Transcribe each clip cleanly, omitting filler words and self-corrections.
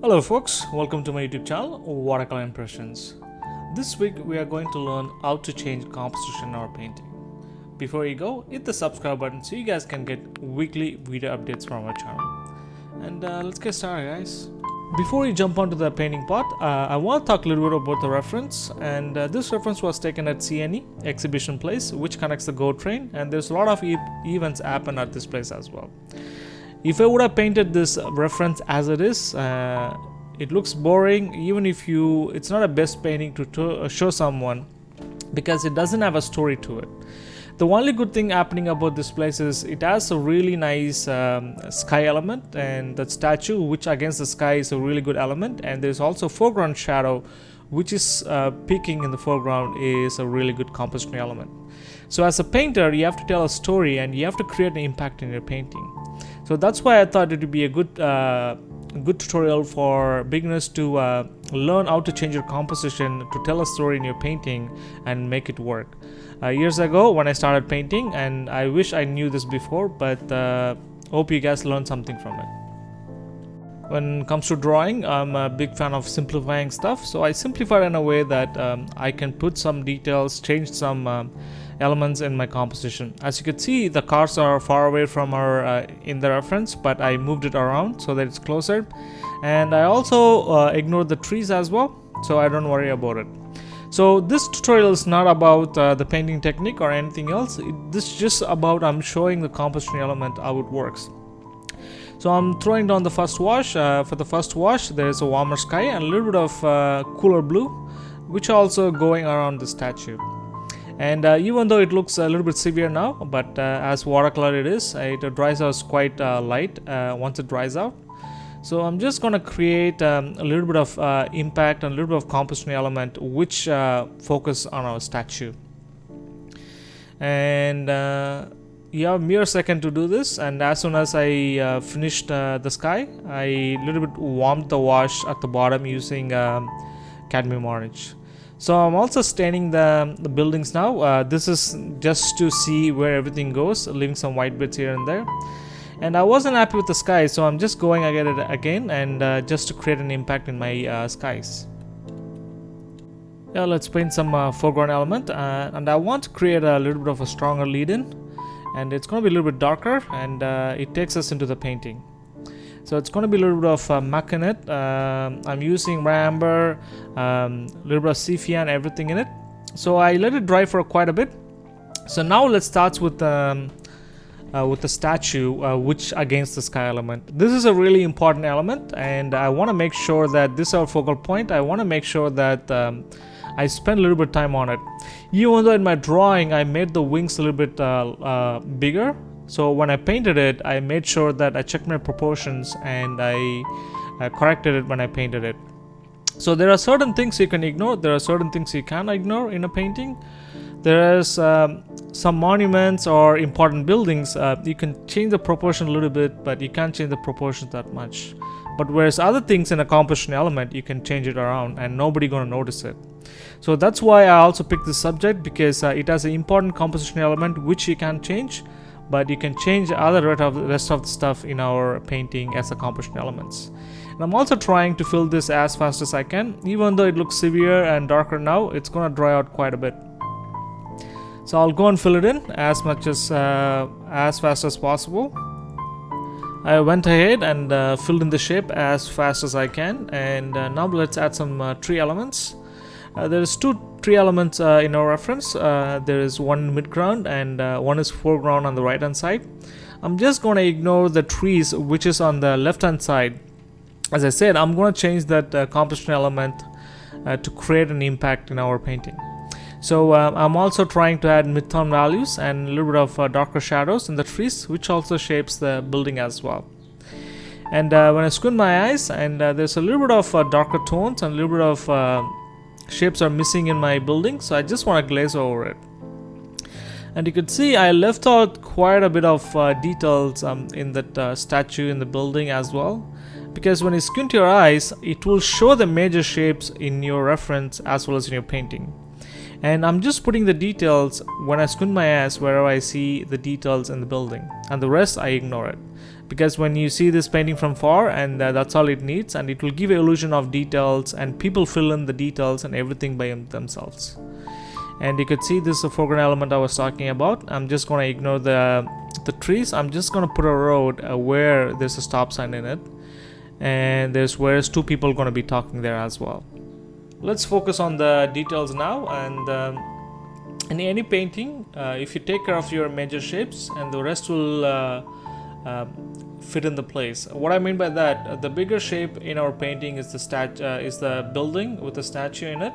Hello folks, welcome to my YouTube channel, Watercolor Impressions. This week we are going to learn how to change composition in our painting. Before you go, hit the subscribe button so you guys can get weekly video updates from our channel. And let's get started, guys. Before we jump onto the painting part, I want to talk a little bit about the reference. And this reference was taken at CNE Exhibition Place, which connects the GO train, and there's a lot of events happen at this place as well. If I would have painted this reference as it is, it looks boring. Even if it's not a best painting to show someone, because it doesn't have a story to it. The only good thing happening about this place is it has a really nice sky element, and that statue which against the sky is a really good element, and there's also foreground shadow which is peeking in the foreground is a really good composition element. So as a painter, you have to tell a story and you have to create an impact in your painting. So that's why I thought it would be a good tutorial for beginners to learn how to change your composition to tell a story in your painting and make it work. Years ago when I started painting, and I wish I knew this before, but hope you guys learned something from it. When it comes to drawing, I'm a big fan of simplifying stuff, so I simplified in a way that I can put some details, change some elements in my composition. As you can see, the cars are far away from our in the reference, but I moved it around so that it's closer, and I also ignored the trees as well, so I don't worry about it. So this tutorial is not about the painting technique or anything else. This is just about I'm showing the composition element, how it works. So I'm throwing down the first wash. For the first wash, there is a warmer sky and a little bit of cooler blue, which also going around the statue. And even though it looks a little bit severe now, but as watercolor it dries out quite light once it dries out. So I'm just going to create a little bit of impact and a little bit of composition element which focus on our statue. And you have a mere second to do this, and as soon as I finished the sky, I little bit warmed the wash at the bottom using cadmium orange. So I'm also staining the buildings now. This is just to see where everything goes, leaving some white bits here and there. And I wasn't happy with the sky, so I'm just going again and just to create an impact in my skies. Yeah, let's paint some foreground element, and I want to create a little bit of a stronger lead-in, and it's going to be a little bit darker, and it takes us into the painting. So it's going to be a little bit of muck in it. I'm using Umber, a little bit of Sepia and everything in it. So I let it dry for quite a bit. So now let's start with the statue, which against the sky element. This is a really important element, and I want to make sure that this is our focal point. I want to make sure that I spend a little bit of time on it. Even though in my drawing I made the wings a little bit bigger, so when I painted it, I made sure that I checked my proportions and I corrected it when I painted it. So there are certain things you can ignore, there are certain things you can't ignore in a painting. There is some monuments or important buildings, you can change the proportion a little bit, but you can't change the proportions that much. But whereas other things in a composition element, you can change it around and nobody gonna notice it. So that's why I also picked this subject, because it has an important composition element which you can't change, but you can change the rest of the stuff in our painting as a composition elements. And I'm also trying to fill this as fast as I can. Even though it looks severe and darker now, it's gonna dry out quite a bit. So I'll go and fill it in as fast as possible. I went ahead and filled in the shape as fast as I can, and now let's add some tree elements. There's two tree elements in our reference. There is one midground and one is foreground on the right hand side. I'm just going to ignore the trees which is on the left hand side. As I said, I'm going to change that composition element to create an impact in our painting. So I'm also trying to add midtone values and a little bit of darker shadows in the trees, which also shapes the building as well. And when I squint my eyes, and there's a little bit of darker tones and a little bit of shapes are missing in my building, so I just want to glaze over it. And you can see I left out quite a bit of details in that statue in the building as well, because when you squint your eyes, it will show the major shapes in your reference as well as in your painting. And I'm just putting the details when I squint my eyes wherever I see the details in the building, and the rest I ignore it. because when you see this painting from far, and that's all it needs, and it will give an illusion of details, and people fill in the details and everything by themselves. And you could see this is the foreground element I was talking about. I'm just going to ignore the trees. I'm just going to put a road where there's a stop sign in it, and where's two people going to be talking there as well. Let's focus on the details now. And in any painting, if you take care of your major shapes, and the rest will fit in the place. What I mean by that, the bigger shape in our painting is the building with the statue in it.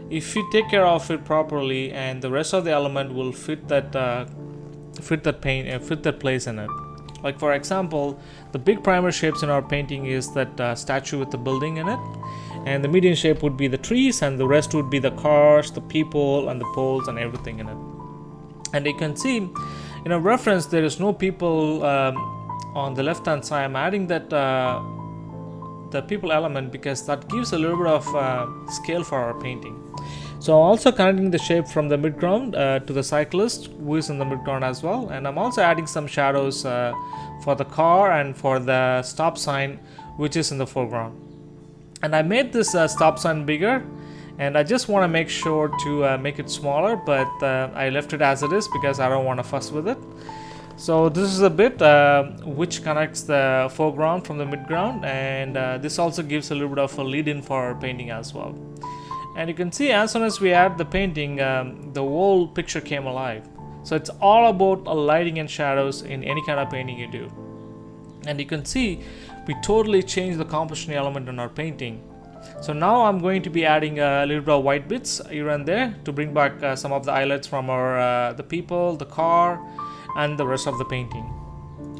If you take care of it properly, and the rest of the element will fit that place in it. Like for example, the big primer shapes in our painting is that statue with the building in it, and the medium shape would be the trees, and the rest would be the cars, the people, and the poles, and everything in it. And you can see in a reference there is no people on the left hand side. I'm adding that the people element because that gives a little bit of scale for our painting. So I'm also connecting the shape from the midground to the cyclist who is in the midground as well, and I'm also adding some shadows for the car and for the stop sign which is in the foreground. And I made this stop sign bigger, and I just want to make sure to make it smaller, but I left it as it is because I don't want to fuss with it. So this is a bit which connects the foreground from the midground, and this also gives a little bit of a lead in for our painting as well. And you can see as soon as we add the painting, the whole picture came alive. So it's all about lighting and shadows in any kind of painting you do. And you can see we totally changed the composition element in our painting. So now I'm going to be adding a little bit of white bits here and there to bring back some of the highlights from our the people, the car, and the rest of the painting.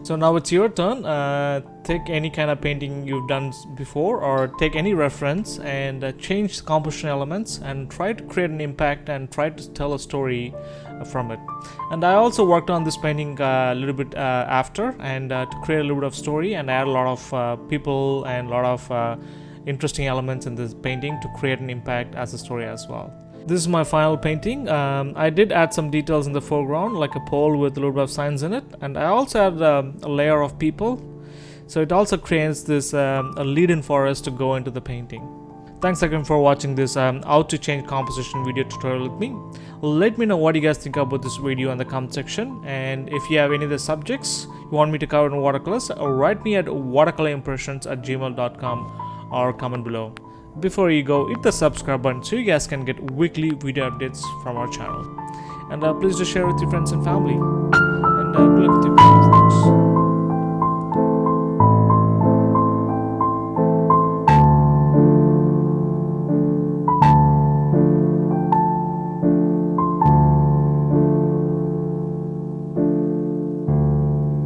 So now it's your turn. Take any kind of painting you've done before, or take any reference and change the composition elements and try to create an impact and try to tell a story from it. And I also worked on this painting a little bit after, and to create a little bit of story, and add a lot of people and a lot of interesting elements in this painting to create an impact as a story as well. This is my final painting. I did add some details in the foreground, like a pole with a little bit of signs in it, and I also added a layer of people, so it also creates this a lead-in for us to go into the painting. Thanks again for watching this how to change composition video tutorial with me. Let me know what you guys think about this video in the comment section, and if you have any other subjects you want me to cover in watercolors, write me at watercolorimpressions@gmail.com or comment below. Before you go, hit the subscribe button so you guys can get weekly video updates from our channel. And please do share with your friends and family. And good luck with your